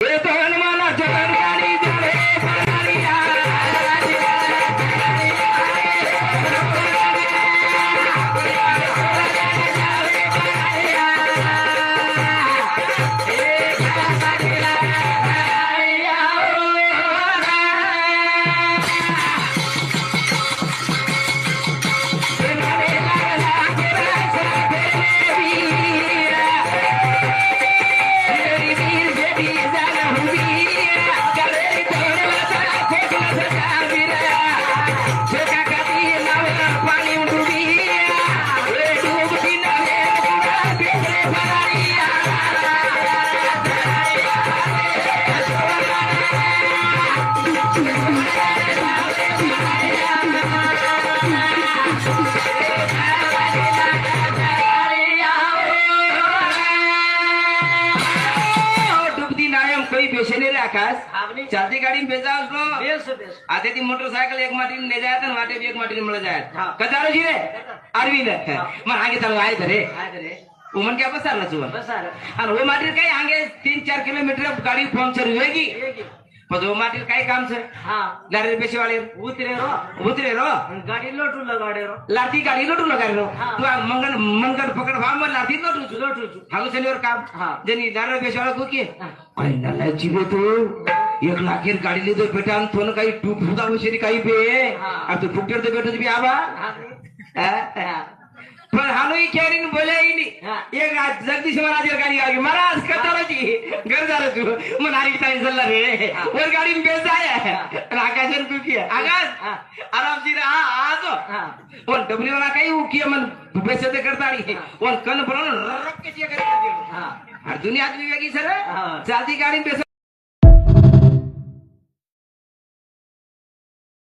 येतो हनुमानाच्या गाडी झाले परारिया. आकाश चलती गाड़ी में भेजा उसको आते थी मोटरसाइकिल एक माटी में ले जाया था वाटे भी एक माटी में मिल जाया कचारो जी रे अरविंद मन आगे चलो आए धरे उमन क्या बसा ना सुबह और वो माटी कहीं आगे 3-4 किलोमीटर गाड़ी पंक्चर हुएगी पण वो माटी काय काम से गाड़ी पेशे वाले उतरे रो गाडी लोटू लगाडे रो लाठी गाड़ी लोटू लगा रो तू मंगन मंगन पकड़ भाव में लाठी लोटू हागो शनिवार काम जनी दारू पेशे वाला को की काय नाला जीवे तू 1 लाखेर गाडी लिदो बेटा अन थोन काही टूप हुदा होशेरी काही बे अब तो फुकटर तो बेटा भी आबा पण हालो ही केरिंग बोले ही नहीं एक जगदीश महाराज गाड़ी आ गई महाराज कताला जी घर जा रहे तू मनारी टाइम चल रहे और गाड़ी में बेच जाए आकाश को किया आकाश आराम से आ तो और डबली वाला कहीं वो किया मन पैसे दे करता नहीं और कन पर रख के दिया कर और दुनिया आदमी वेगी सर चलती गाड़ी में